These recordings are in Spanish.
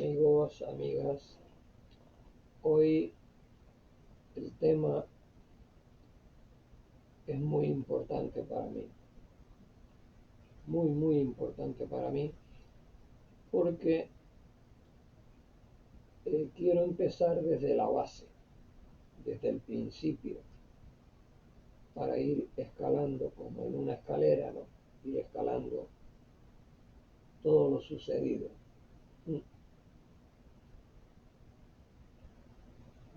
amigos, amigas. Hoy el tema es muy importante para mí, muy importante para mí, porque quiero empezar desde la base, desde el principio, para ir escalando como en una escalera, ¿no? Ir escalando todo lo sucedido.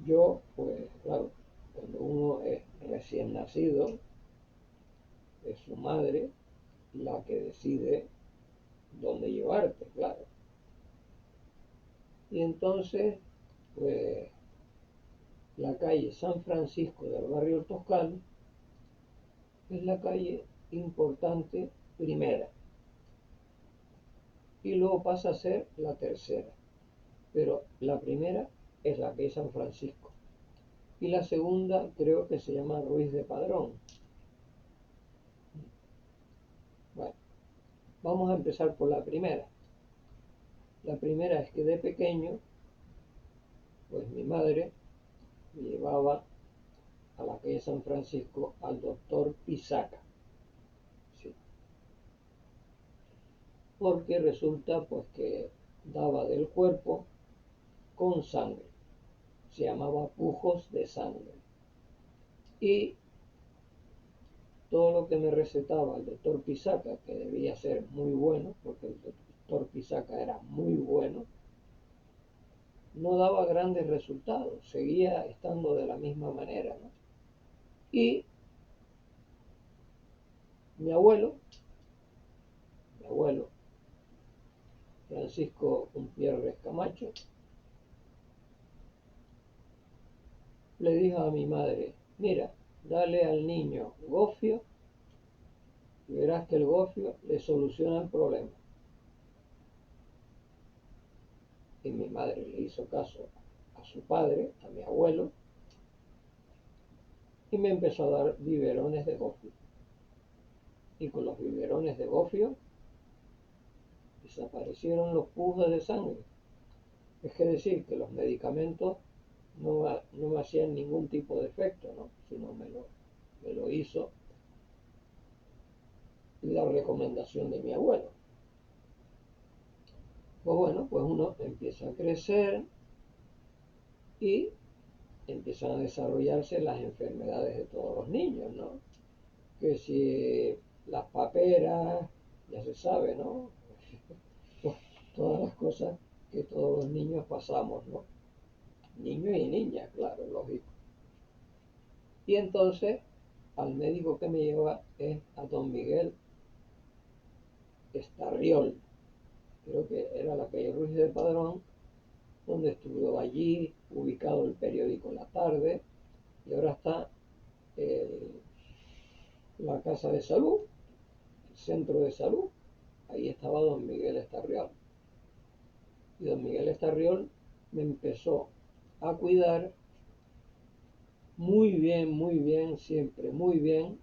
Yo, pues claro, cuando uno es recién nacido, es su madre la que decide dónde llevarte, claro. Y entonces, pues, la calle San Francisco del barrio Toscano es la calle importante primera. Y luego pasa a ser la tercera. Pero la primera es la calle San Francisco. Y la segunda creo que se llama Ruiz de Padrón. Bueno, vamos a empezar por la primera. La primera es que de pequeño, pues mi madre me llevaba a la calle San Francisco al doctor Pisaca. Sí. Porque resulta pues que daba del cuerpo con sangre. Se llamaba pujos de sangre. Y todo lo que me recetaba el doctor Pisaca, que debía ser muy bueno, porque el doctor Pisaca era muy bueno, no daba grandes resultados, seguía estando de la misma manera, ¿no? Y mi abuelo, Francisco Umpierres Camacho, le dijo a mi madre, mira, dale al niño gofio y verás que el gofio le soluciona el problema. Y mi madre le hizo caso a su padre, a mi abuelo, y me empezó a dar biberones de gofio. Y con los biberones de gofio desaparecieron los pujos de sangre. Es decir, que los medicamentos no me hacían ningún tipo de efecto, ¿no? Sino me lo hizo la recomendación de mi abuelo. Pues bueno, pues uno empieza a crecer y empiezan a desarrollarse las enfermedades de todos los niños, ¿no? Que si las paperas, ya se sabe, ¿no? Pues todas las cosas que todos los niños pasamos, ¿no? Niños y niñas, claro, lógico. Y entonces al médico que me lleva es a don Miguel Estarriol, creo que era la calle Ruiz de Padrón, donde estuvo allí ubicado el periódico La Tarde, y ahora está la Casa de Salud, el Centro de Salud. Ahí estaba don Miguel Estarriol. Y don Miguel Estarriol me empezó a cuidar muy bien, siempre muy bien,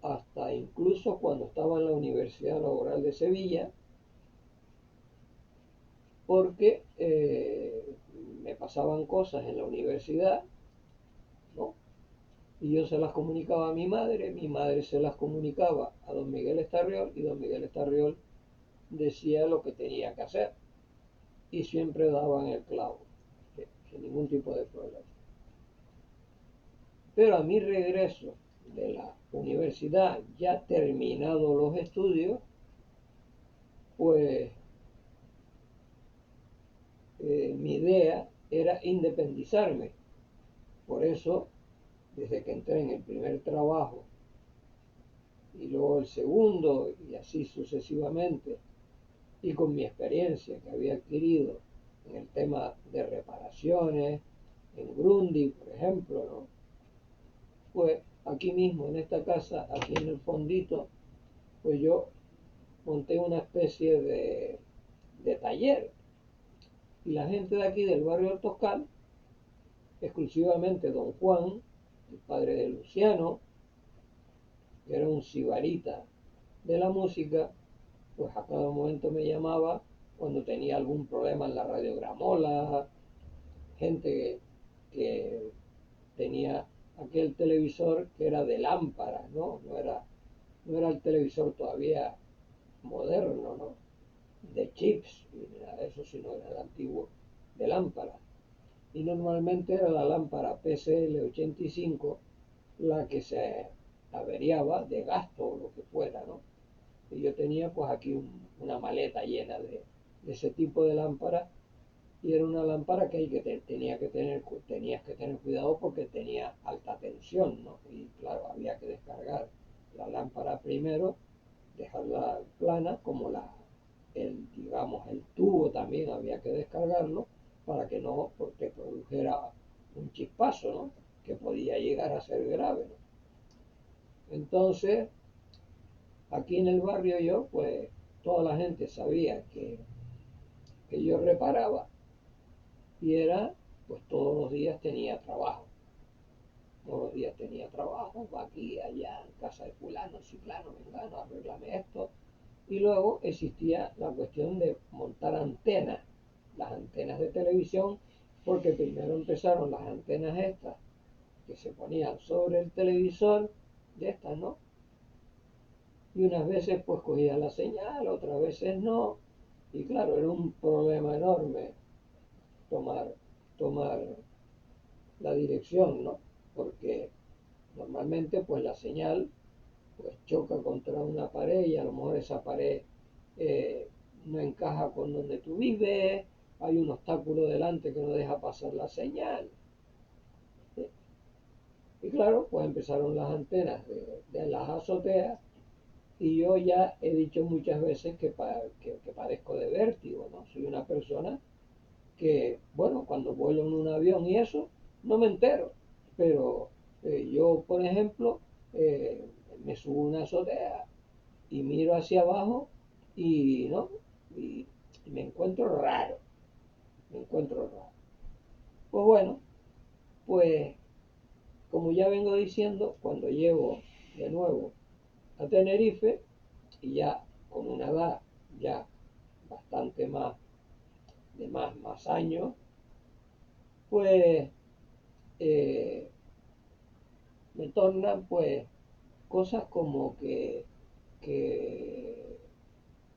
hasta incluso cuando estaba en la Universidad Laboral de Sevilla, porque me pasaban cosas en la universidad, ¿no? Y yo se las comunicaba a mi madre se las comunicaba a don Miguel Estarriol, y don Miguel Estarriol decía lo que tenía que hacer, y siempre daban el clavo, sin ningún tipo de problema. Pero a mi regreso de la universidad, ya terminados los estudios, pues mi idea era independizarme. Por eso, desde que entré en el primer trabajo y luego el segundo y así sucesivamente, y con mi experiencia que había adquirido en el tema de reparaciones, en Grundy, por ejemplo, ¿no? Pues aquí mismo, en esta casa, aquí en el fondito, pues yo monté una especie de taller. Y la gente de aquí del barrio del Toscal, exclusivamente don Juan, el padre de Luciano, que era un sibarita de la música, pues a cada momento me llamaba cuando tenía algún problema en la radiogramola, gente que tenía aquel televisor que era de lámpara, ¿no? No era el televisor todavía moderno, ¿no? De chips, y nada de eso, sino era el antiguo de lámpara. Y normalmente era la lámpara PCL85 la que se averiaba de gasto o lo que fuera, ¿no? Y yo tenía pues aquí una maleta llena de ese tipo de lámpara, y era una lámpara que, tenías que tener cuidado porque tenía alta tensión, ¿no? Y claro, había que descargar la lámpara primero, dejarla plana, como digamos, el tubo también había que descargarlo para que no te produjera un chispazo, ¿no? Que podía llegar a ser grave, ¿no? Entonces, aquí en el barrio yo, pues, toda la gente sabía que yo reparaba, y era, pues todos los días tenía trabajo. Todos los días tenía trabajo, va aquí, allá, en casa de fulano, ciclano, vengano, arreglame esto. Y luego existía la cuestión de montar antenas, las antenas de televisión, porque primero empezaron las antenas estas, que se ponían sobre el televisor, de estas, ¿no? Y unas veces pues cogía la señal, otras veces no. Y claro, era un problema enorme tomar la dirección, ¿no? Porque normalmente pues la señal pues choca contra una pared, y a lo mejor esa pared no encaja con donde tú vives, hay un obstáculo delante que no deja pasar la señal. Y claro, pues empezaron las antenas de las azoteas, y yo ya he dicho muchas veces que padezco de vértigo, ¿no? Soy una persona que, bueno, cuando vuelo en un avión y eso, no me entero, pero yo, por ejemplo, me subo a una azotea y miro hacia abajo, y no, y me encuentro raro, me encuentro raro. Pues bueno, pues como ya vengo diciendo, cuando llego de nuevo a Tenerife, y ya con una edad ya bastante más, de más años, pues eh, me tornan pues cosas como que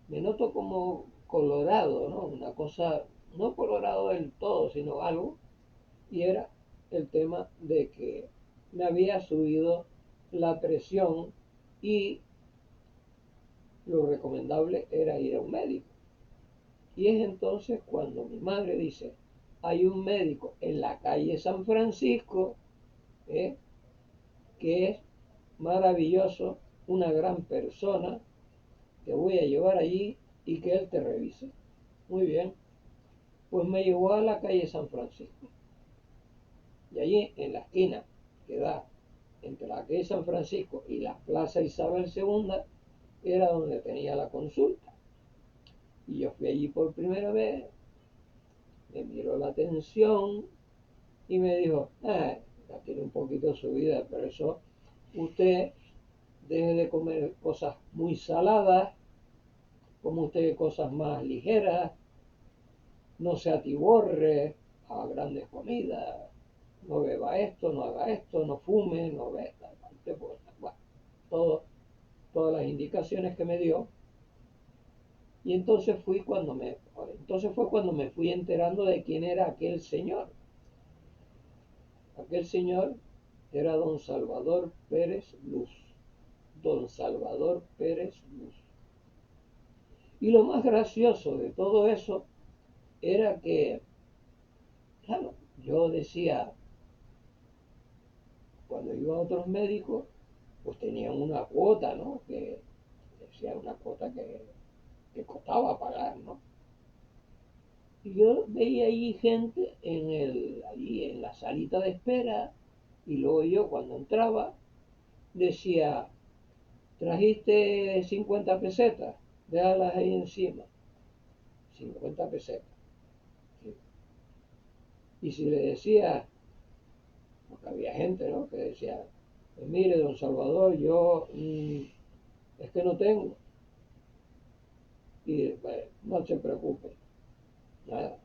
me noto como colorado, ¿no? Una cosa, no colorado del todo, sino algo, y era el tema de que me había subido la presión, y lo recomendable era ir a un médico. Y es entonces cuando mi madre dice, hay un médico en la calle San Francisco, ¿eh? que es maravilloso, una gran persona, te voy a llevar allí y que él te revise. Muy bien, pues me llevó a la calle San Francisco. Y allí en la esquina que da entre la calle San Francisco y la Plaza Isabel II era donde tenía la consulta. Y yo fui allí por primera vez, me miró la tensión y me dijo, la tiene un poquito subida, pero eso, usted deje de comer cosas muy saladas, como usted cosas más ligeras, no se atiborre a grandes comidas, no beba esto, no haga esto, no fume, no beba, bueno, todo, todas las indicaciones que me dio. Y entonces fue cuando me fui enterando de quién era aquel señor. Aquel señor era don Salvador Pérez Luz. Don Salvador Pérez Luz. Y lo más gracioso de todo eso era que, claro, yo decía, cuando iba a otros médicos, pues tenían una cuota, ¿no? Que decía una cuota que costaba pagar, ¿no? Y yo veía allí gente allí en la salita de espera, y luego yo cuando entraba decía, trajiste 50 pesetas, déjalas ahí encima, 50 pesetas. ¿Sí? Y si le decía, porque había gente, ¿no? Que decía, pues mire, don Salvador, yo es que no tengo. Y bueno, no se preocupe, nada.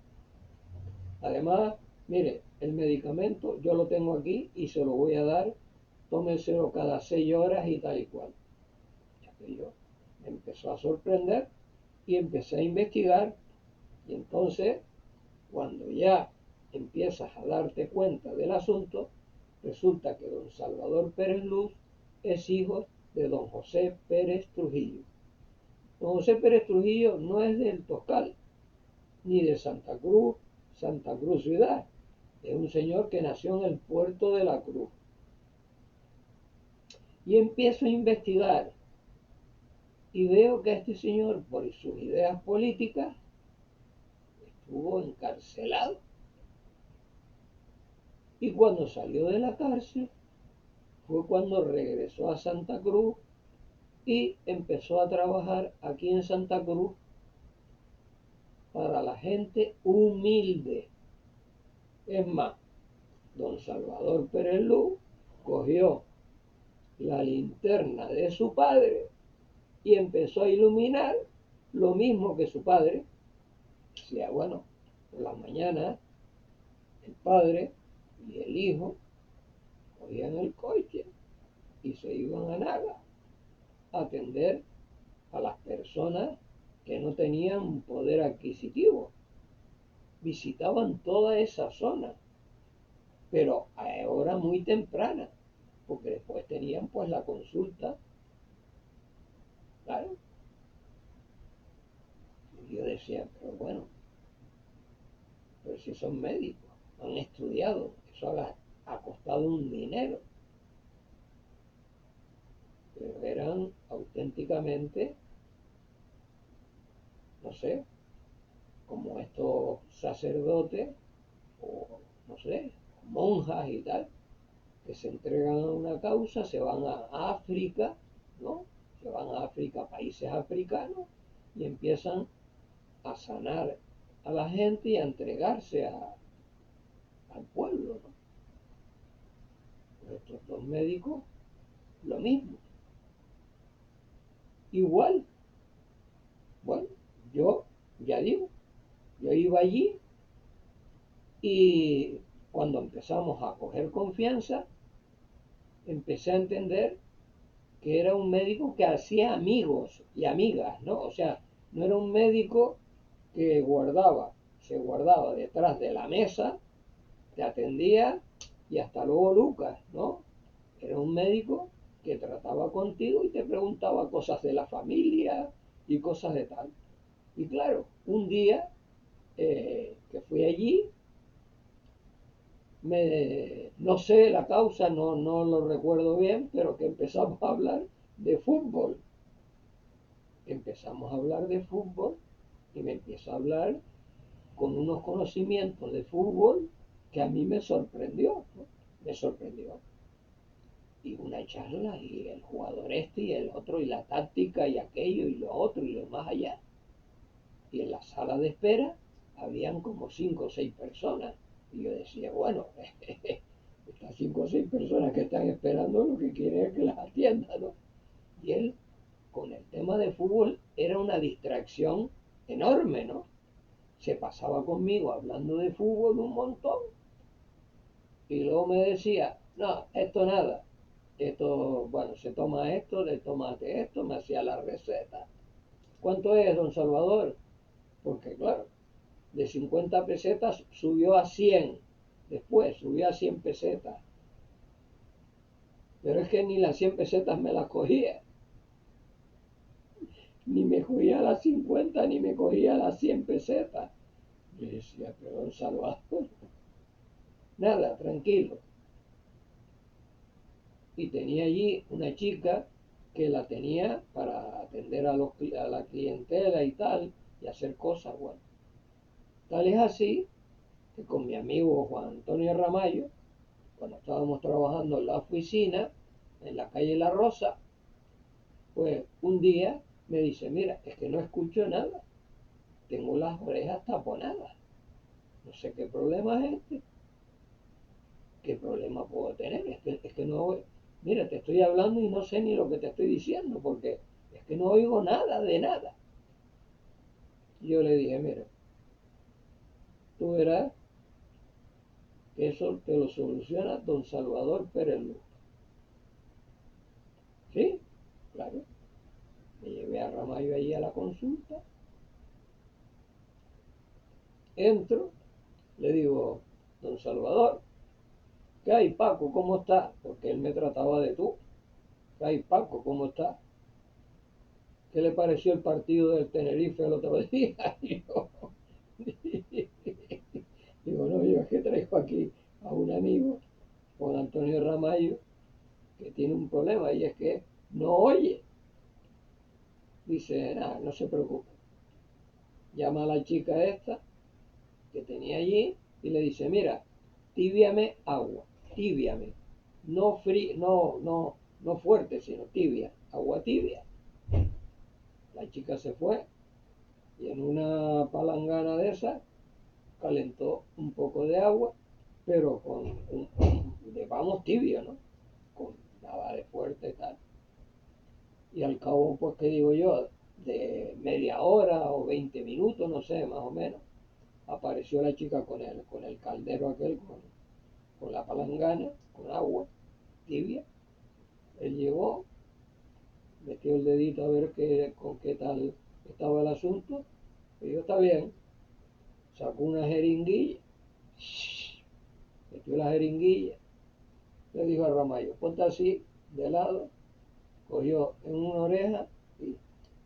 Además, mire, el medicamento yo lo tengo aquí y se lo voy a dar, tómeselo cada 6 horas y tal y cual. Ya que yo me empezó a sorprender y empecé a investigar y entonces cuando ya empiezas a darte cuenta del asunto, resulta que don Salvador Pérez Luz es hijo de don José Pérez Trujillo. Don José Pérez Trujillo no es del Toscal, ni de Santa Cruz ciudad. Es un señor que nació en el puerto de la Cruz. Y empiezo a investigar y veo que este señor, por sus ideas políticas, estuvo encarcelado. Y cuando salió de la cárcel, fue cuando regresó a Santa Cruz y empezó a trabajar aquí en Santa Cruz para la gente humilde. Es más, don Salvador Pérez Luz cogió la linterna de su padre y empezó a iluminar lo mismo que su padre. Decía, bueno, por la mañana el padre y el hijo cogían el coche y se iban a Naga a atender a las personas que no tenían poder adquisitivo. Visitaban toda esa zona, pero a hora muy temprana, porque después tenían pues la consulta, claro. Y yo decía, pero bueno, pero si son médicos, han estudiado, eso ha costado un dinero, pero eran auténticamente, no sé, como estos sacerdotes o no sé, monjas y tal, que se entregan a una causa, se van a África, ¿no? Se van a África, países africanos, y empiezan a sanar a la gente y a entregarse al pueblo, ¿no? Pues estos dos médicos, lo mismo. Igual, bueno, yo, ya digo, yo iba allí y cuando empezamos a coger confianza, empecé a entender que era un médico que hacía amigos y amigas, ¿no? O sea, no era un médico que se guardaba detrás de la mesa, te atendía y hasta luego Lucas, ¿no? Era un médico que trataba contigo y te preguntaba cosas de la familia y cosas de tal. Y claro, un día que fui allí, no sé la causa, no lo recuerdo bien, pero que empezamos a hablar de fútbol. Empezamos a hablar de fútbol y me empieza a hablar con unos conocimientos de fútbol que a mí me sorprendió, ¿no? Me sorprendió. Y una charla y el jugador este y el otro y la táctica y aquello y lo otro y lo más allá. Y en la sala de espera habían como 5 o 6 personas. Y yo decía, bueno, estas 5 o 6 personas que están esperando lo que quieren es que las atienda, ¿no? Y él, con el tema de fútbol, era una distracción enorme, ¿no? Se pasaba conmigo hablando de fútbol un montón y luego me decía, no, esto nada, esto, bueno, se toma esto, le tomate esto, me hacía la receta. ¿Cuánto es, don Salvador? Porque claro, de 50 pesetas subió a 100, después subió a 100 pesetas, pero es que ni las 100 pesetas me las cogía, ni me cogía las 50 ni me cogía las 100 pesetas. Y decía, pero don Salvador, nada, tranquilo. Y tenía allí una chica que la tenía para atender a la clientela y tal, y hacer cosas, bueno. Tal es así que con mi amigo Juan Antonio Ramallo, cuando estábamos trabajando en la oficina, en la calle La Rosa, pues un día me dice, mira, es que no escucho nada, tengo las orejas taponadas, no sé qué problema es este, qué problema puedo tener, es que no, mira, te estoy hablando y no sé ni lo que te estoy diciendo, porque es que no oigo nada de nada. Yo le dije, mira, tú verás que eso te lo soluciona don Salvador Pérez Luz. ¿Sí? Claro. Me llevé a Ramallo allí a la consulta. Entro, le digo, don Salvador, ¿qué hay, Paco? ¿Cómo está? Porque él me trataba de tú. ¿Qué hay, Paco? ¿Cómo está? ¿Qué le pareció el partido del Tenerife el otro día? Digo, no, yo es que traigo aquí a un amigo, Juan Antonio Ramallo, que tiene un problema y es que no oye. Dice, nada, no se preocupe. Llama a la chica esta que tenía allí y le dice, mira, tibiame agua, tibiame. No no fuerte, sino tibia, agua tibia. La chica se fue y en una palangana de esas calentó un poco de agua, pero vamos tibio, ¿no? Con nada de fuerte y tal. Y al cabo, pues, ¿qué digo yo? De media hora o 20 minutos, no sé, más o menos, apareció la chica con el caldero aquel, con la palangana, con agua tibia. Él llegó, metió el dedito a ver con qué tal estaba el asunto, y yo, está bien, sacó una jeringuilla, metió la jeringuilla, le dijo a Ramallo, ponte así, de lado, cogió en una oreja y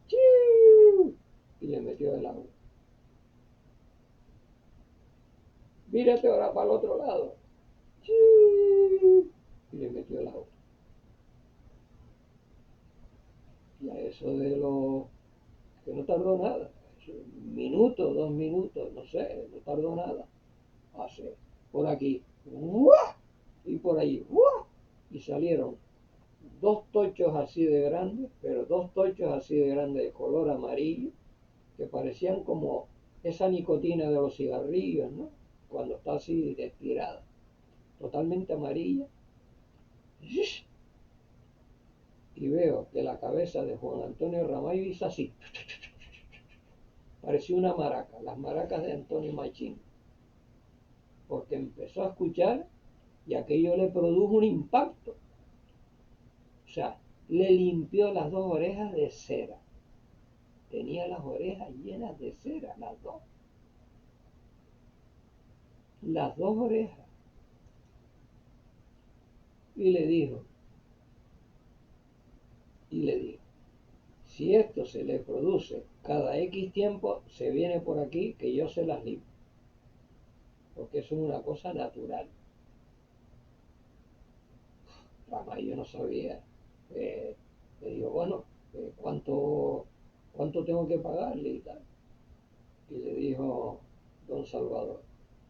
¡chiu! Y le metió el agua. Mírate ahora para el otro lado. ¡Chiu! Y le metió el agua. Y a eso de lo que no tardó nada, un minuto, 2 minutos, no sé, no tardó nada. Hace por aquí, ¡guau! Y por ahí, ¡guau! Y salieron dos tochos así de grandes, pero dos tochos así de grandes de color amarillo, que parecían como esa nicotina de los cigarrillos, ¿no? Cuando está así destirada, totalmente amarilla. Y veo que la cabeza de Juan Antonio Ramallo hizo así, parecía una maraca, las maracas de Antonio Machín, porque empezó a escuchar y aquello le produjo un impacto. O sea, le limpió las dos orejas de cera. Tenía las orejas llenas de cera, las dos. Las dos orejas. Y le dijo, si esto se le produce cada X tiempo, se viene por aquí que yo se las limpio. Porque eso es una cosa natural. Jamás yo no sabía. Le digo, bueno, ¿cuánto tengo que pagarle y tal? Y le dijo don Salvador,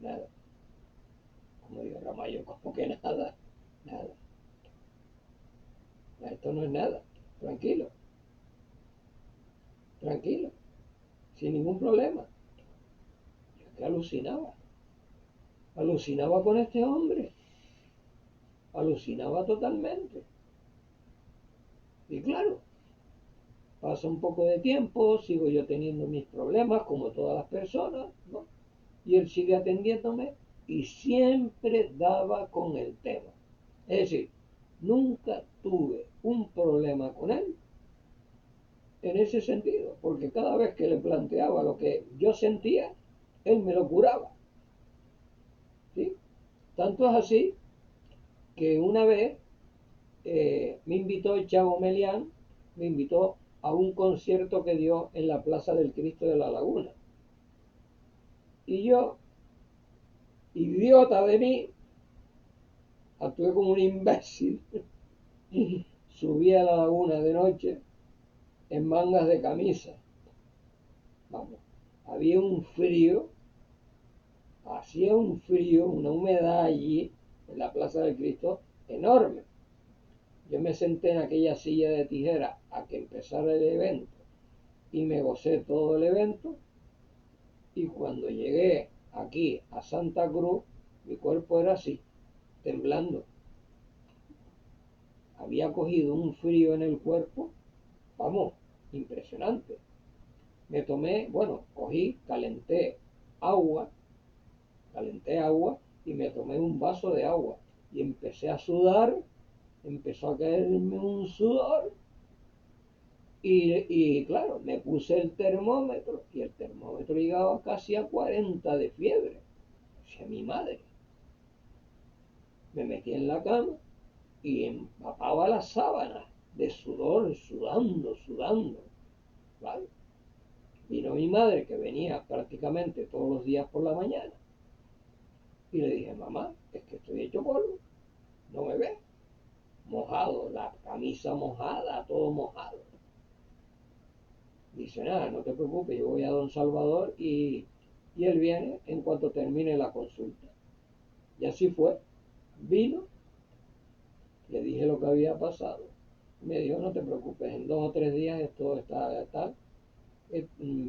nada. Como digo, Ramallo, como que nada, nada. Esto no es nada. Tranquilo, tranquilo, sin ningún problema. Yo es que alucinaba con este hombre, alucinaba totalmente. Y claro, pasa un poco de tiempo, sigo yo teniendo mis problemas como todas las personas, ¿no? Y él sigue atendiéndome y siempre daba con el tema. Es decir, nunca tuve un problema con él en ese sentido, porque cada vez que le planteaba lo que yo sentía, él me lo curaba. ¿Sí? Tanto es así que una vez me invitó Chavo Melián, me invitó a un concierto que dio en la Plaza del Cristo de la Laguna. Y yo, idiota de mí, actué como un imbécil. Subí a la laguna de noche en mangas de camisa. Vamos, había un frío, hacía un frío, una humedad allí en la Plaza del Cristo enorme. Yo me senté en aquella silla de tijera a que empezara el evento y me gocé todo el evento. Y cuando llegué aquí a Santa Cruz, mi cuerpo era así, temblando. Había cogido un frío en el cuerpo, vamos, impresionante. me tomé, bueno, cogí, calenté agua y me tomé un vaso de agua y empecé a sudar, empezó a caerme un sudor y claro, me puse el termómetro y el termómetro llegaba casi a 40 de fiebre. Decía mi madre. Me metí en la cama y empapaba las sábanas de sudor, sudando. ¿Vale? Vino mi madre, que venía prácticamente todos los días por la mañana, y le dije, mamá, es que estoy hecho polvo, no me ves, mojado, la camisa mojada, todo mojado. Dice, nada, no te preocupes, yo voy a don Salvador y él viene en cuanto termine la consulta. Y así fue, vino, le dije lo que había pasado, me dijo, no te preocupes, en 2 o 3 días esto está tal,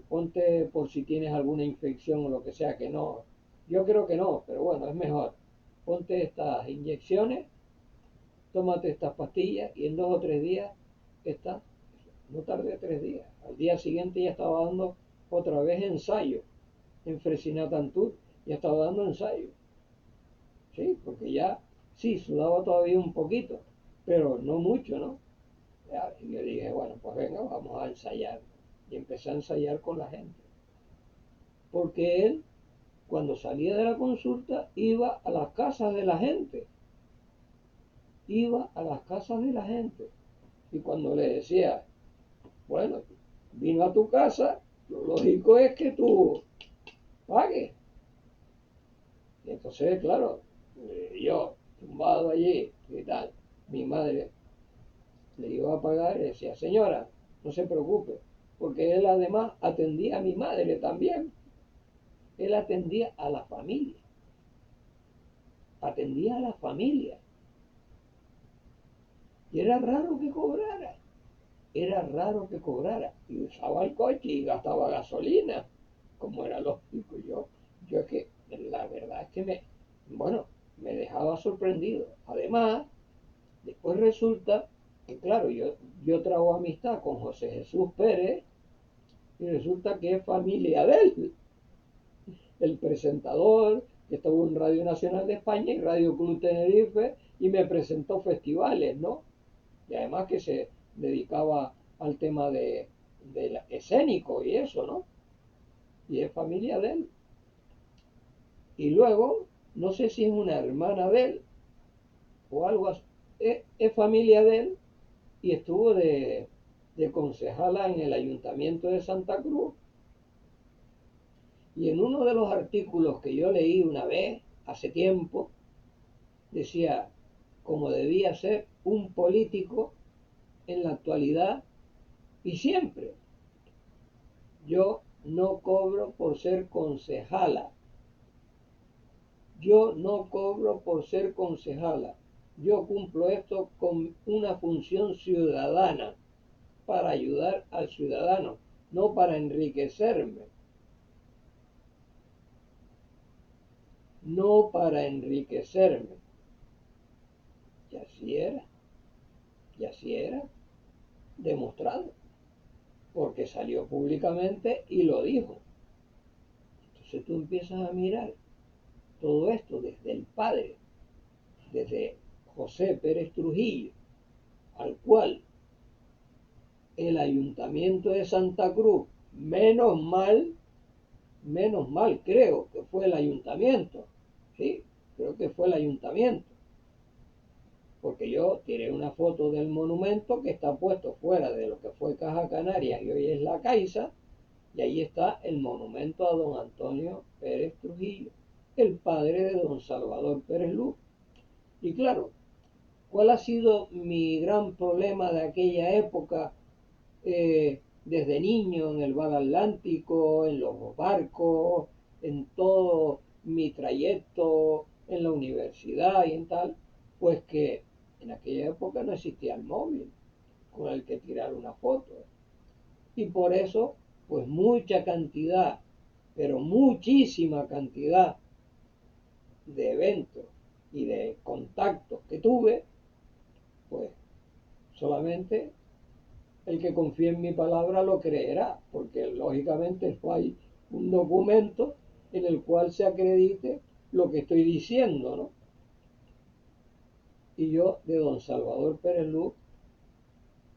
ponte por si tienes alguna infección o lo que sea, que no, yo creo que no, pero bueno, es mejor, ponte estas inyecciones, tómate estas pastillas y en 2 o 3 días está, no tardé 3 días, al día siguiente ya estaba dando otra vez ensayo en Fresinatantú, ya estaba dando ensayo, sí, porque ya, sí, sudaba todavía un poquito, pero no mucho, ¿no? Y yo dije, bueno, pues venga, vamos a ensayar. Y empecé a ensayar con la gente. Porque él, cuando salía de la consulta, iba a las casas de la gente. Iba a las casas de la gente. Y cuando le decía, bueno, vino a tu casa, lo lógico es que tú pagues. Y entonces, claro, yo, tumbado allí y tal, mi madre le iba a pagar y decía, señora, no se preocupe, porque él además atendía a mi madre también. Él atendía a la familia. Atendía a la familia. Y era raro que cobrara. Era raro que cobrara. Y usaba el coche y gastaba gasolina, como era lógico. Yo es que, la verdad es que bueno, me dejaba sorprendido. Además, después resulta que, claro, yo trago amistad con José Jesús Pérez y resulta que es familia de él. El presentador que estuvo en Radio Nacional de España y Radio Club Tenerife y me presentó festivales, ¿no? Y además que se dedicaba al tema del escénico y eso, ¿no? Y es familia de él. Y luego, no sé si es una hermana de él o algo así, es familia de él y estuvo de concejala en el Ayuntamiento de Santa Cruz. Y en uno de los artículos que yo leí una vez, hace tiempo, decía cómo debía ser un político en la actualidad y siempre. Yo no cobro por ser concejala. Yo no cobro por ser concejala. Yo cumplo esto con una función ciudadana para ayudar al ciudadano, no para enriquecerme. No para enriquecerme. Y así era, demostrado, porque salió públicamente y lo dijo. Entonces tú empiezas a mirar todo esto desde el padre, desde José Pérez Trujillo, al cual el Ayuntamiento de Santa Cruz, menos mal creo que fue el Ayuntamiento, sí, creo que fue el Ayuntamiento, porque yo tiré una foto del monumento que está puesto fuera de lo que fue Caja Canarias y hoy es la Caixa, y ahí está el monumento a don Antonio Pérez Trujillo, el padre de don Salvador Pérez Luz. Y claro, ¿cuál ha sido mi gran problema de aquella época? Desde niño en el bar Atlántico, en los barcos, en todo mi trayecto en la universidad y en tal, pues que en aquella época no existía el móvil con el que tirar una foto. Y por eso, pues mucha cantidad, pero muchísima cantidad de eventos y de contactos que tuve, pues solamente el que confíe en mi palabra lo creerá, porque lógicamente no hay un documento en el cual se acredite lo que estoy diciendo, ¿no? Y yo de don Salvador Pérez Luz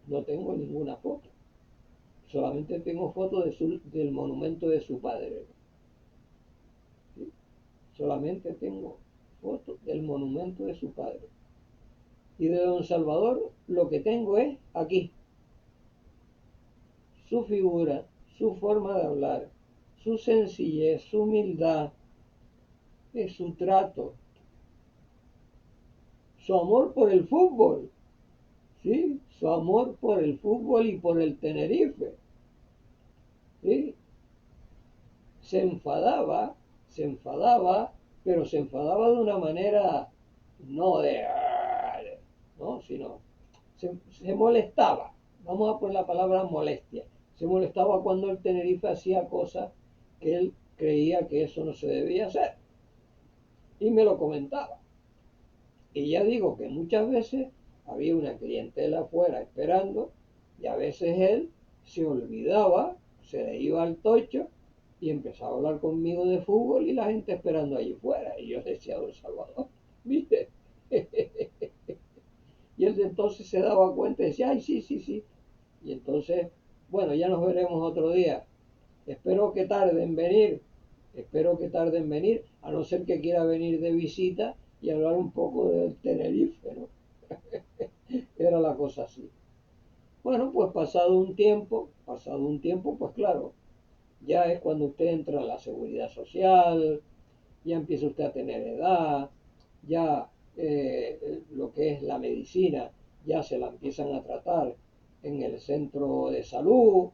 no tengo ninguna foto, solamente tengo fotos del monumento de su padre, ¿sí? Solamente tengo fotos del monumento de su padre. Y de don Salvador lo que tengo es aquí, su figura, su forma de hablar, su sencillez, su humildad, su trato, su amor por el fútbol, ¿sí? Su amor por el fútbol y por el Tenerife, ¿sí? Se enfadaba, pero se enfadaba de una manera no de, ¿no? Sino se molestaba. Vamos a poner la palabra molestia. Se molestaba cuando el Tenerife hacía cosas que él creía que eso no se debía hacer. Y me lo comentaba. Y ya digo que muchas veces había una clientela afuera esperando y a veces él se olvidaba, se le iba al tocho y empezaba a hablar conmigo de fútbol y la gente esperando allí fuera. Y yo decía, don Salvador, ¿viste? Y él entonces se daba cuenta y decía, ay, sí, sí, sí. Y entonces, bueno, ya nos veremos otro día. Espero que tarde en venir, espero que tarde en venir, a no ser que quiera venir de visita y hablar un poco del Tenerife, ¿no? Era la cosa así. Bueno, pues pasado un tiempo, pues claro, ya es cuando usted entra en la seguridad social, ya empieza usted a tener edad, ya lo que es la medicina, ya se la empiezan a tratar en el centro de salud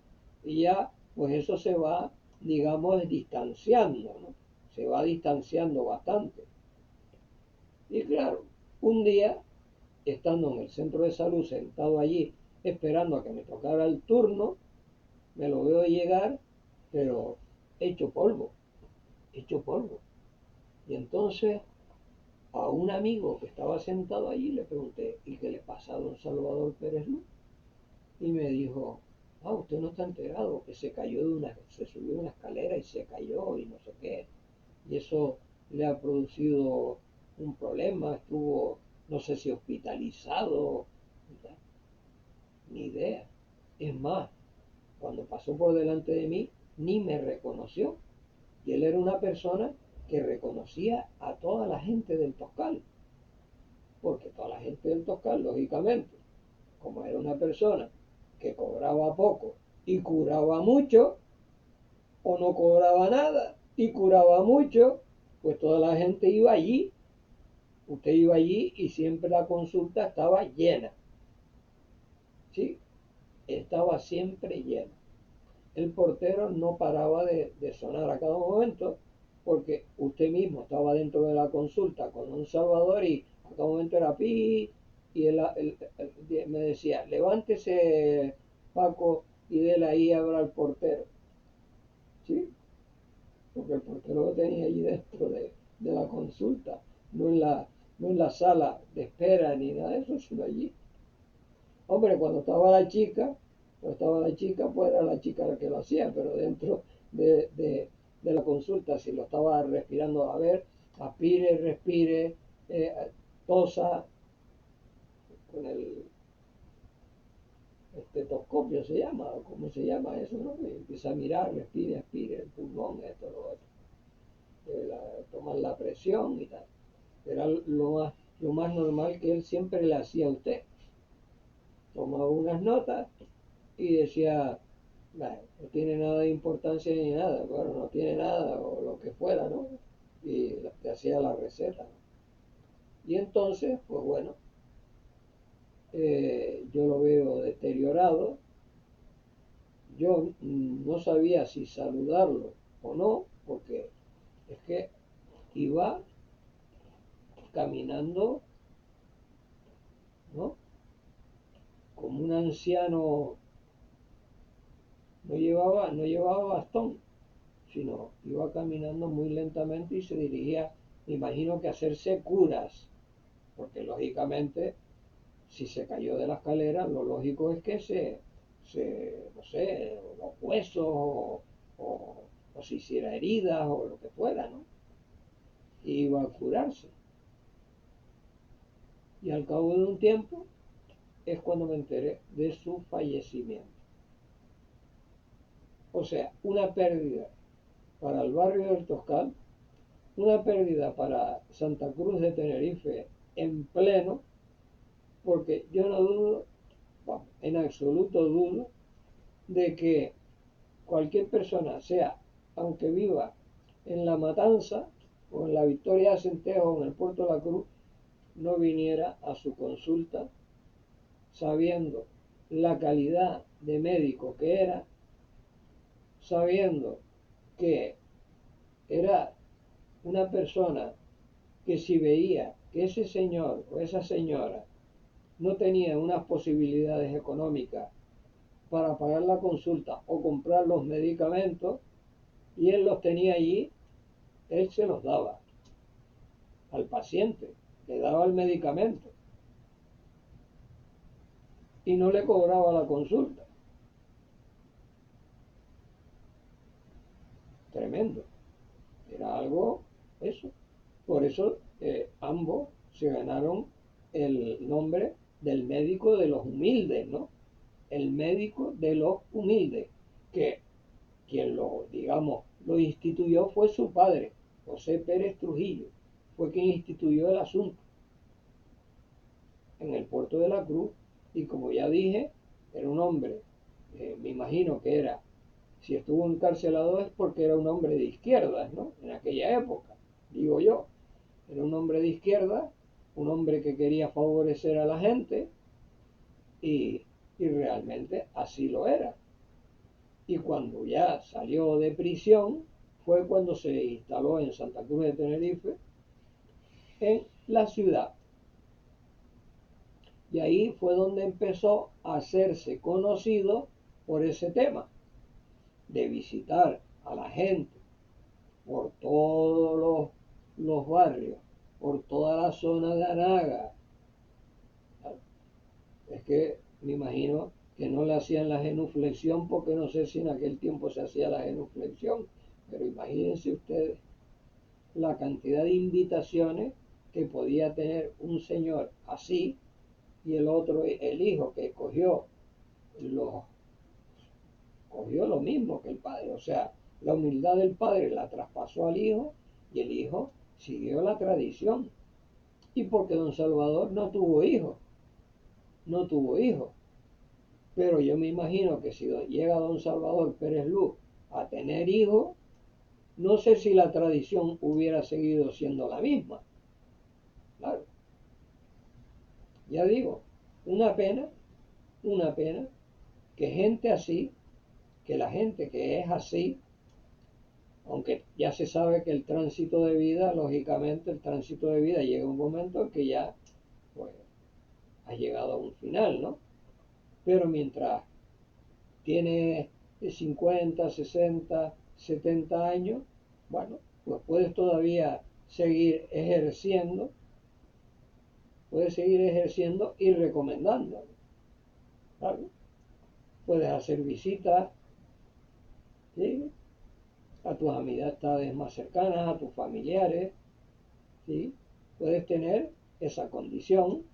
y ya pues eso se va, digamos, distanciando, ¿no? Se va distanciando bastante. Y claro, un día, estando en el centro de salud, sentado allí, esperando a que me tocara el turno, me lo veo llegar, pero hecho polvo, hecho polvo. Y entonces a un amigo que estaba sentado allí le pregunté, ¿y qué le pasa a don Salvador Pérez Luz? Y me dijo, ah, usted no está enterado, que se cayó se subió de una escalera y se cayó y no sé qué. Y eso le ha producido un problema, estuvo, no sé si hospitalizado, ni idea. Es más, cuando pasó por delante de mí, ni me reconoció. Y él era una persona que reconocía a toda la gente del Toscal, porque toda la gente del Toscal, lógicamente, como era una persona que cobraba poco y curaba mucho, o no cobraba nada y curaba mucho, pues toda la gente iba allí. Usted iba allí y siempre la consulta estaba llena, ¿sí? Estaba siempre llena. El portero no paraba de sonar a cada momento porque usted mismo estaba dentro de la consulta con un Salvador y a cada momento era pi y me decía, levántese Paco y déle ahí abra al portero, ¿sí? Porque el portero lo tenía allí dentro de la consulta, no en la sala de espera ni nada de eso, sino allí. Hombre, cuando estaba la chica, pues era la chica la que lo hacía, pero dentro de la consulta, si lo estaba respirando, a ver, aspire, respire, eh, tosa, con el estetoscopio se llama, o cómo se llama eso, ¿no? Y empieza a mirar, respire, aspire, el pulmón, esto, lo otro, tomar la presión y tal. Era lo más normal que él siempre le hacía a usted. Tomaba unas notas y decía, "Bah, no tiene nada de importancia ni nada, bueno, no tiene nada o lo que fuera, ¿no? Y te hacía la receta, ¿no? Y entonces, pues bueno, yo lo veo deteriorado, yo no sabía si saludarlo o no, porque es que iba caminando, ¿no? Como un anciano, no llevaba bastón, sino iba caminando muy lentamente y se dirigía, me imagino que a hacerse curas, porque lógicamente si se cayó de la escalera, lo lógico es que no sé, los huesos o se hiciera heridas o lo que fuera, ¿no? Y iba a curarse. Y al cabo de un tiempo es cuando me enteré de su fallecimiento. O sea, una pérdida para el barrio del Toscal, una pérdida para Santa Cruz de Tenerife en pleno, porque yo no dudo, bueno, en absoluto dudo, de que cualquier persona, sea aunque viva en La Matanza o en la Victoria de Centejo o en el Puerto de la Cruz, no viniera a su consulta sabiendo la calidad de médico que era, sabiendo que era una persona que si veía que ese señor o esa señora no tenía unas posibilidades económicas para pagar la consulta o comprar los medicamentos y él los tenía allí, él se los daba al paciente, le daba el medicamento y no le cobraba la consulta. Tremendo. Era algo, eso. Por eso ambos se ganaron el nombre del médico de los humildes, ¿no? El médico de los humildes, que quien lo, digamos, lo instituyó fue su padre, José Pérez Trujillo, fue quien instituyó el asunto en el puerto de la Cruz, y como ya dije, era un hombre, me imagino que era, si estuvo encarcelado es porque era un hombre de izquierdas, ¿no? En aquella época, digo yo, era un hombre de izquierda, un hombre que quería favorecer a la gente, y realmente así lo era. Y cuando ya salió de prisión, fue cuando se instaló en Santa Cruz de Tenerife, en la ciudad. Y ahí fue donde empezó a hacerse conocido por ese tema, de visitar a la gente por todos los barrios, por toda la zona de Anaga. Es que me imagino que no le hacían la genuflexión, porque no sé si en aquel tiempo se hacía la genuflexión, pero imagínense ustedes la cantidad de invitaciones que podía tener un señor así, y el otro, el hijo, que lo, cogió lo mismo que el padre. O sea, la humildad del padre la traspasó al hijo y el hijo siguió la tradición. Y porque don Salvador no tuvo hijos, no tuvo hijos. Pero yo me imagino que si llega don Salvador Pérez Luz a tener hijos, no sé si la tradición hubiera seguido siendo la misma. Claro, ya digo, una pena, una pena que gente así, que la gente que es así, aunque ya se sabe que el tránsito de vida, lógicamente el tránsito de vida llega un momento en que ya pues ha llegado a un final, ¿no? Pero mientras tiene 50, 60, 70 años, bueno, pues puedes seguir ejerciendo y recomendando, ¿vale? Puedes hacer visitas, ¿sí? A tus amistades más cercanas, a tus familiares, ¿sí? Puedes tener esa condición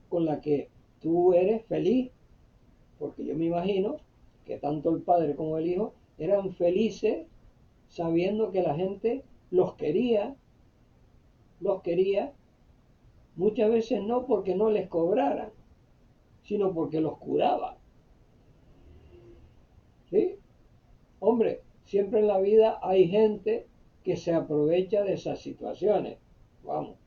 con la que tú eres feliz, porque yo me imagino que tanto el padre como el hijo eran felices sabiendo que la gente los quería, muchas veces no porque no les cobraran, sino porque los curaba, ¿sí? Hombre, siempre en la vida hay gente que se aprovecha de esas situaciones, vamos,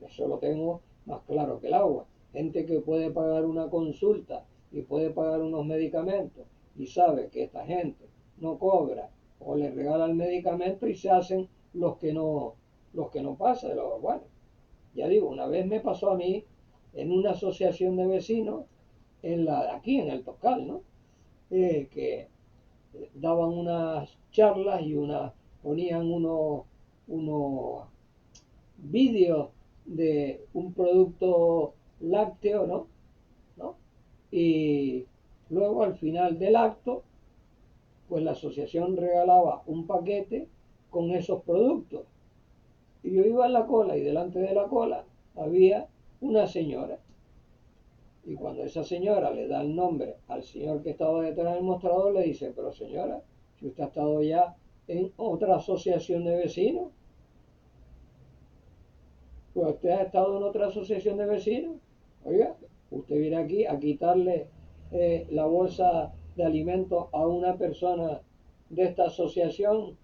eso lo tengo más claro que el agua. Gente que puede pagar una consulta y puede pagar unos medicamentos y sabe que esta gente no cobra o le regala el medicamento y se hacen los que no pasan. Bueno, ya digo, una vez me pasó a mí en una asociación de vecinos aquí en el Toscal, ¿no? Que daban unas charlas y ponían unos vídeos de un producto lácteo, ¿no? ¿No? Y Luego, al final del acto, pues la asociación regalaba un paquete con esos productos. Y yo iba en la cola y delante de la cola había una señora. Y cuando esa señora le da el nombre al señor que estaba detrás del mostrador, le dice, pero señora, si usted ha estado ya en otra asociación de vecinos, pues usted ha estado en otra asociación de vecinos, oiga, usted viene aquí a quitarle la bolsa de alimentos a una persona de esta asociación,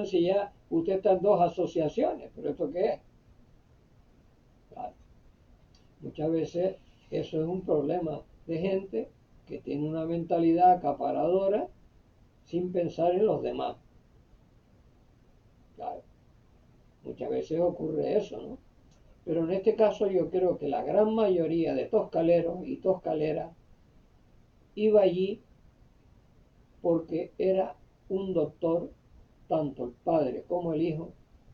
si ya usted está en dos asociaciones, pero ¿esto qué es? Claro. Muchas veces eso es un problema de gente que tiene una mentalidad acaparadora sin pensar en los demás. Claro, muchas veces ocurre eso, ¿no? Pero en este caso yo creo que la gran mayoría de toscaleros y toscaleras iba allí porque era un doctor, tanto el padre como el hijo,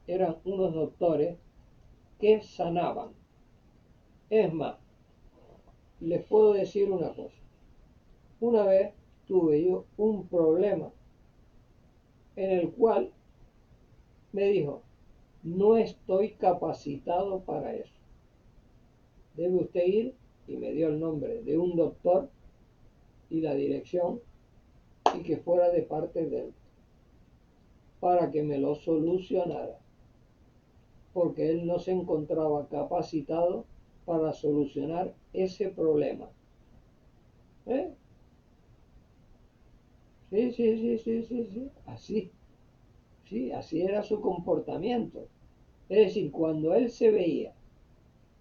eran unos doctores que sanaban. Es más, les puedo decir una cosa. Una vez tuve yo un problema en el cual me dijo, no estoy capacitado para eso. Debe usted ir, y me dio el nombre de un doctor y la dirección, y que fuera de parte de él, para que me lo solucionara, porque él no se encontraba capacitado para solucionar ese problema. ¿Eh? Sí, sí, sí, sí, sí, sí, así, sí, así era su comportamiento. Es decir, cuando él se veía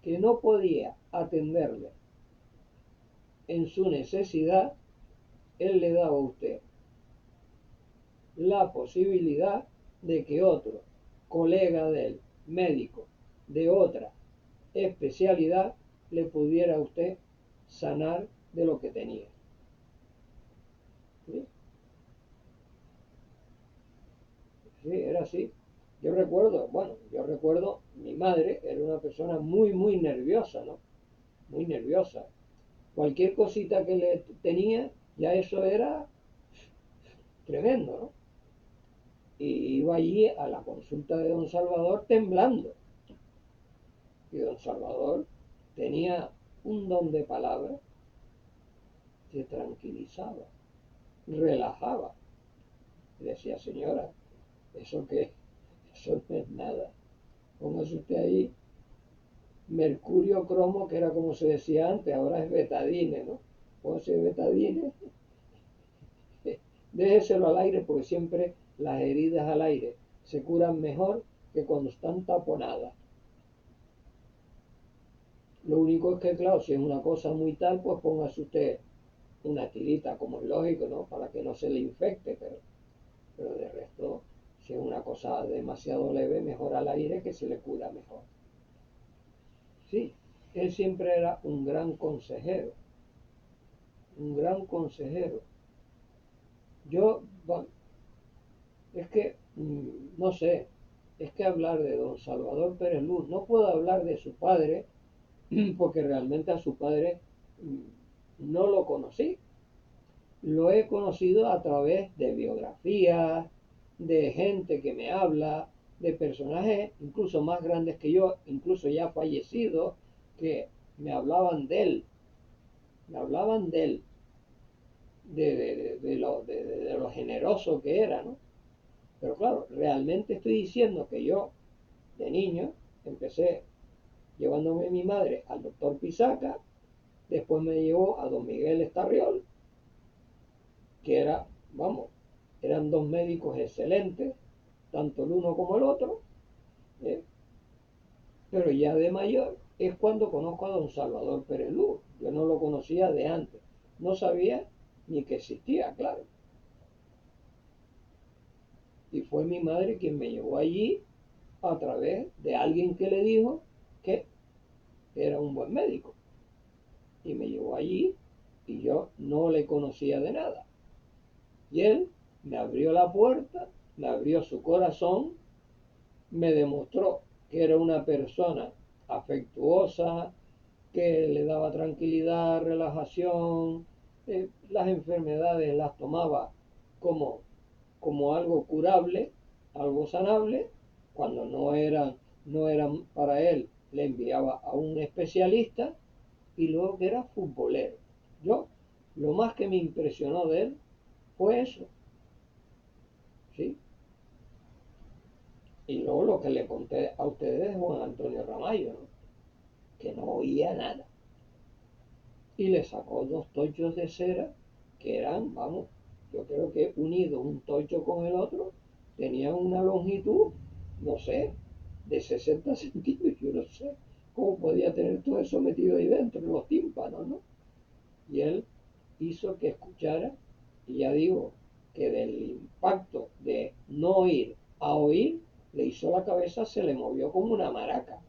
que no podía atenderle en su necesidad, él le daba a usted la posibilidad de que otro colega de él, médico de otra especialidad, le pudiera a usted sanar de lo que tenía. ¿Sí? Sí, era así. Yo recuerdo, mi madre era una persona muy, muy nerviosa, ¿no? Muy nerviosa. Cualquier cosita que le tenía, ya eso era tremendo, ¿no? Y iba allí a la consulta de don Salvador temblando. Y don Salvador tenía un don de palabra que tranquilizaba, relajaba. Y decía, señora, ¿eso qué? Eso no es nada. Póngase usted ahí mercurio cromo, que era como se decía antes, ahora es betadine, ¿no? Póngase betadine, déjeselo al aire, porque siempre las heridas al aire se curan mejor que cuando están taponadas. Lo único es que, claro, si es una cosa muy tal, pues póngase usted una tirita, como es lógico, ¿no? Para que no se le infecte, pero de resto, si es una cosa demasiado leve, mejor al aire, que se le cura mejor. Sí, él siempre era un gran consejero, un gran consejero. Yo, bueno, es que, no sé, es que hablar de don Salvador Pérez Luz, no puedo hablar de su padre, porque realmente a su padre no lo conocí. Lo he conocido a través de biografías, de gente que me habla, de personajes incluso más grandes que yo, incluso ya fallecidos, que me hablaban de él, de lo generoso que era, ¿no? Pero claro, realmente estoy diciendo que yo, de niño, empecé llevándome mi madre al doctor Pisaca, después me llevó a don Miguel Estarriol, que era, vamos, eran dos médicos excelentes, tanto el uno como el otro, ¿eh? Pero ya de mayor es cuando conozco a don Salvador Pérez Luz. Yo no lo conocía de antes, no sabía ni que existía, claro. Y fue mi madre quien me llevó allí a través de alguien que le dijo que era un buen médico. Y me llevó allí y yo no le conocía de nada. Y él me abrió la puerta, me abrió su corazón, me demostró que era una persona afectuosa, que le daba tranquilidad, relajación, las enfermedades las tomaba como, como algo curable, algo sanable, cuando no eran para él, le enviaba a un especialista y luego que era futbolero. Yo, lo más que me impresionó de él fue eso, ¿sí? Y luego lo que le conté a ustedes de Juan Antonio Ramallo, ¿no? Que no oía nada. Y le sacó dos tochos de cera que eran, vamos, yo creo que unido un tocho con el otro, tenían una longitud, no sé, de 60 centímetros, yo no sé cómo podía tener todo eso metido ahí dentro, en los tímpanos, ¿no? Y él hizo que escuchara, y ya digo, que del impacto de no oír a oír, le hizo la cabeza, se le movió como una maraca.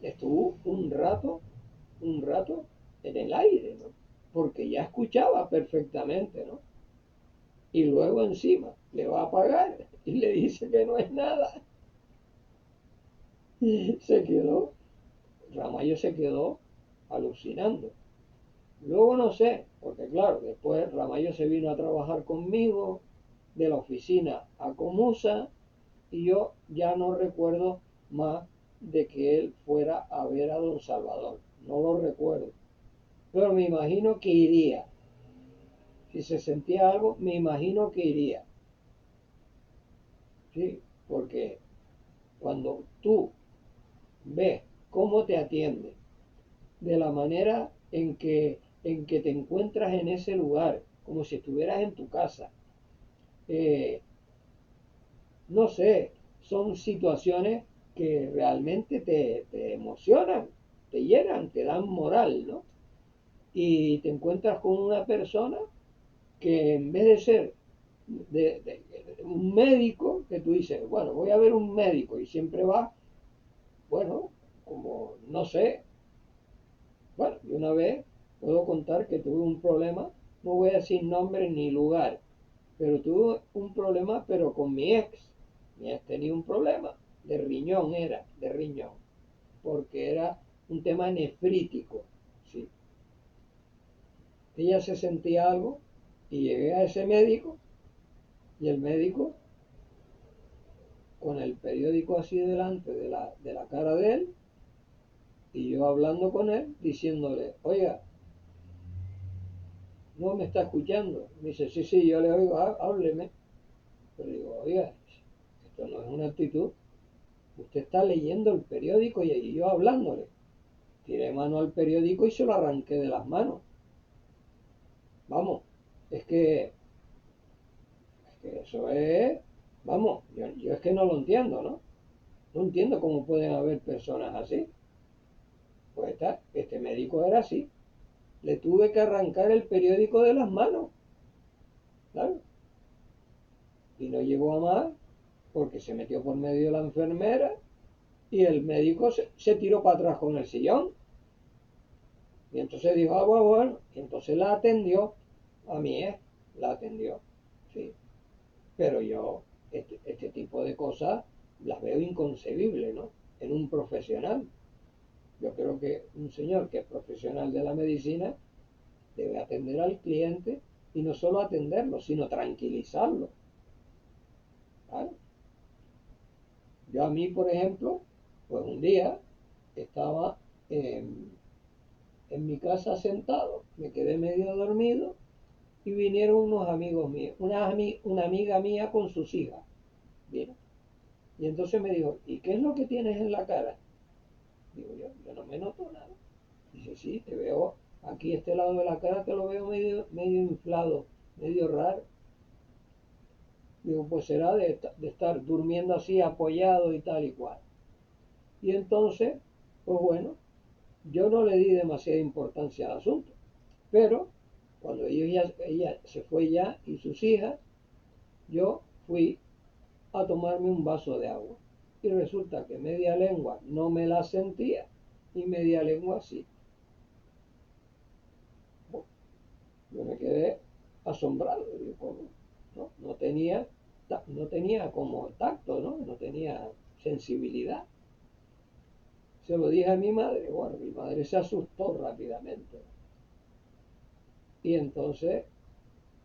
Estuvo un rato en el aire, ¿no? Porque ya escuchaba perfectamente, ¿no? Y luego encima le va a pagar y le dice que no es nada. Y se quedó, Ramallo se quedó alucinando. Luego no sé, porque claro, después Ramallo se vino a trabajar conmigo de la oficina a Comusa y yo ya no recuerdo más de que él fuera a ver a don Salvador. No lo recuerdo. Pero me imagino que iría. Si se sentía algo, me imagino que iría. ¿Sí? Porque cuando tú ves cómo te atiende, de la manera en que te encuentras en ese lugar, como si estuvieras en tu casa, eh, no sé, son situaciones que realmente te emocionan, te llenan, te dan moral, ¿no? Y te encuentras con una persona que en vez de ser un médico, que tú dices, bueno, voy a ver un médico y siempre va, bueno, como, no sé, bueno, y una vez puedo contar que tuve un problema, no voy a decir nombre ni lugar, pero tuve un problema, pero con mi ex. Mi ex tenía un problema, de riñón era, de riñón, porque era un tema nefrítico, ¿sí? Ella se sentía algo y llegué a ese médico y el médico, con el periódico así delante de la cara de él, y yo hablando con él, diciéndole, oiga, no me está escuchando. Me dice, sí, sí, yo le oigo, hábleme. Pero digo, oiga, esto no es una actitud. Usted está leyendo el periódico y yo hablándole. Tiré mano al periódico y se lo arranqué de las manos. Vamos, es que, es que eso es, vamos, yo es que no lo entiendo, ¿no? No entiendo cómo pueden haber personas así. Pues este médico era así. Le tuve que arrancar el periódico de las manos, claro. Y no llegó a más porque se metió por medio la enfermera y el médico se tiró para atrás con el sillón. Y entonces dijo, ah, bueno, bueno. Y entonces la atendió a mí, la atendió. Sí. Pero yo, este tipo de cosas las veo inconcebibles, ¿no? En un profesional. Yo creo que un señor que es profesional de la medicina debe atender al cliente y no solo atenderlo, sino tranquilizarlo. ¿Vale? Yo a mí, por ejemplo, pues un día estaba en mi casa sentado, me quedé medio dormido y vinieron unos amigos míos, una amiga mía con sus hijas. ¿Vieron? Y entonces me dijo, ¿y qué es lo que tienes en la cara? Digo yo no me noto nada. Dice, sí, te veo aquí, este lado de la cara, te lo veo medio inflado, medio raro. Digo, pues será de estar durmiendo así apoyado y tal y cual. Y entonces, pues bueno, yo no le di demasiada importancia al asunto. Pero cuando ella se fue ya y sus hijas, yo fui a tomarme un vaso de agua. Y resulta que media lengua no me la sentía y media lengua sí. Bueno, yo me quedé asombrado. Digo, ¿cómo? ¿No? No tenía como tacto, ¿no? No tenía sensibilidad. Se lo dije a mi madre, bueno, mi madre se asustó rápidamente. Y entonces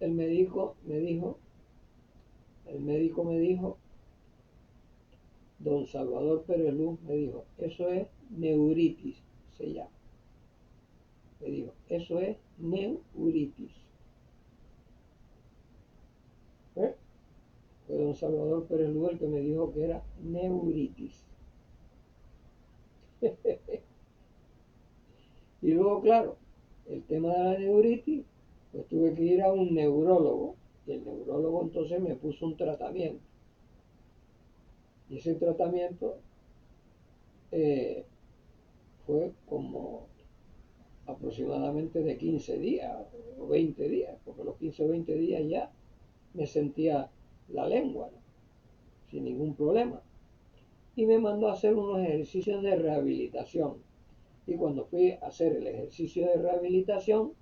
el médico me dijo, don Salvador Pérez Luz me dijo, eso es neuritis, se llama. Me dijo, eso es neuritis. ¿Eh? Fue don Salvador Pérez Luz el que me dijo que era neuritis. Y luego, claro, el tema de la neuritis, pues tuve que ir a un neurólogo. Y el neurólogo entonces me puso un tratamiento. Y ese tratamiento fue como aproximadamente de 15 días o 20 días, porque los 15 o 20 días ya me sentía la lengua, ¿no? Sin ningún problema. Y me mandó a hacer unos ejercicios de rehabilitación. Y cuando fui a hacer el ejercicio de rehabilitación,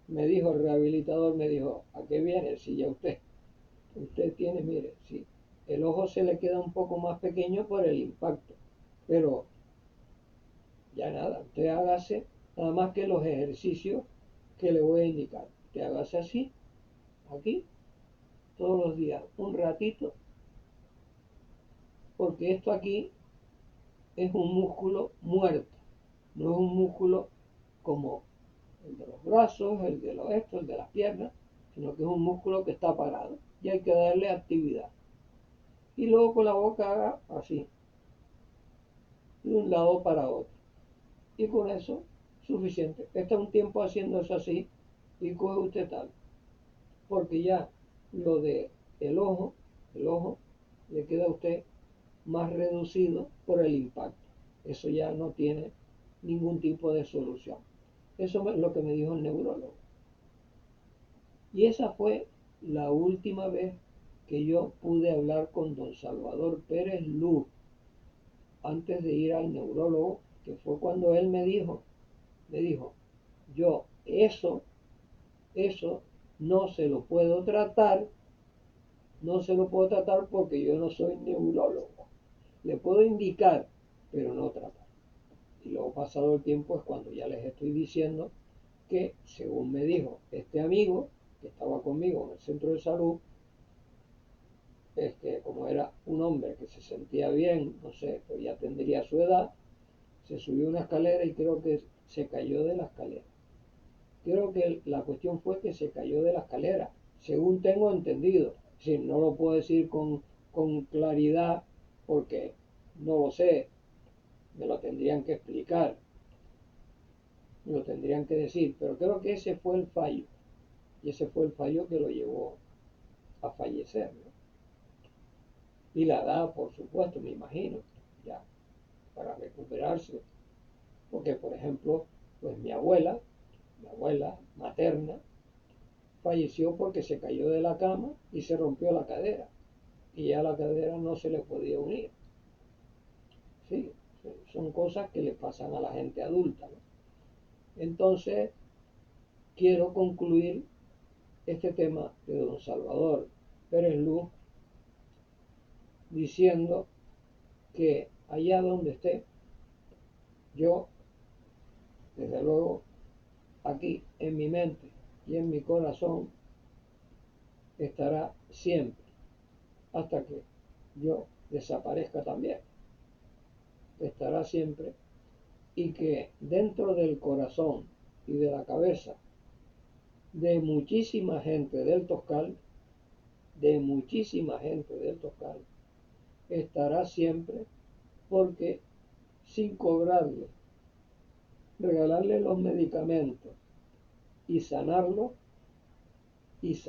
me dijo el rehabilitador, me dijo, ¿a qué viene? Si ya usted tiene, mire, sí, el ojo se le queda un poco más pequeño por el impacto, pero ya nada, usted hágase nada más que los ejercicios que le voy a indicar. Usted hágase así, aquí, todos los días, un ratito, porque esto aquí es un músculo muerto, no es un músculo como el de los brazos, el de el de las piernas, sino que es un músculo que está parado y hay que darle actividad. Y luego con la boca haga así, de un lado para otro. Y con eso, suficiente. Está un tiempo haciendo eso así y coge usted tal. Porque ya lo de el ojo le queda a usted más reducido por el impacto. Eso ya no tiene ningún tipo de solución. Eso es lo que me dijo el neurólogo. Y esa fue la última vez que yo pude hablar con don Salvador Pérez Luz antes de ir al neurólogo, que fue cuando él me dijo, yo eso no se lo puedo tratar, porque yo no soy neurólogo. Le puedo indicar, pero no tratar. Y luego pasado el tiempo es cuando ya les estoy diciendo que, según me dijo este amigo que estaba conmigo en el centro de salud, es que como era un hombre que se sentía bien, no sé, pues ya tendría su edad, se subió una escalera y creo que se cayó de la escalera. Creo que la cuestión fue que se cayó de la escalera, según tengo entendido. Sí, no lo puedo decir con claridad porque no lo sé, me lo tendrían que explicar, me lo tendrían que decir, pero creo que ese fue el fallo, y ese fue el fallo que lo llevó a fallecer, ¿no? Y la edad, por supuesto, me imagino, ya, para recuperarse, porque por ejemplo, pues mi abuela materna, falleció porque se cayó de la cama y se rompió la cadera, y ya la cadera no se le podía unir. Sí, son cosas que le pasan a la gente adulta, ¿no? Entonces, quiero concluir este tema de don Salvador Pérez Luz diciendo que allá donde esté, yo, desde luego, aquí en mi mente y en mi corazón, estará siempre, hasta que yo desaparezca también. Estará siempre, y que dentro del corazón y de la cabeza de muchísima gente del Toscal, estará siempre, porque sin cobrarle, regalarle los medicamentos y sanarlo, es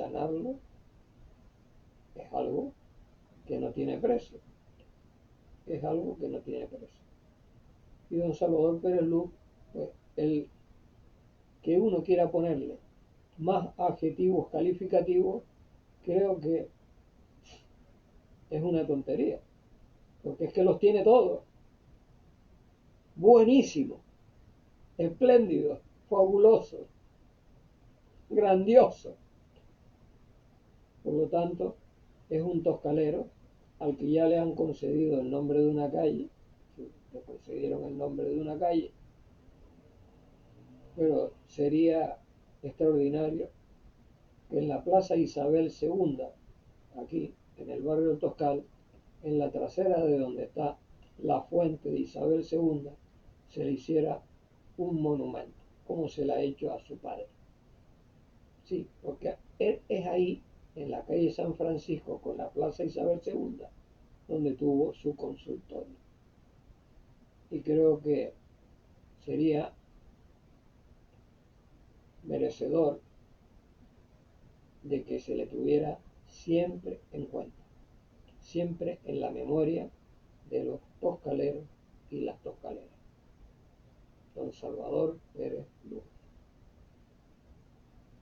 algo que no tiene precio. Es algo que no tiene precio. Y don Salvador Pérez Luz, pues, el que uno quiera ponerle más adjetivos calificativos, creo que es una tontería, porque es que los tiene todos. Buenísimo, espléndido, fabuloso, grandioso. Por lo tanto, es un toscalero al que ya le han concedido el nombre de una calle, le concedieron el nombre de una calle, pero sería extraordinario que en la Plaza Isabel II, aquí en el barrio del Toscal, en la trasera de donde está la fuente de Isabel II, se le hiciera un monumento, como se le ha hecho a su padre. Sí, porque él es ahí, en la calle San Francisco, con la Plaza Isabel II, donde tuvo su consultorio. Y creo que sería merecedor de que se le tuviera siempre en cuenta, siempre en la memoria de los toscaleros y las toscaleras. Don Salvador Pérez Lugo.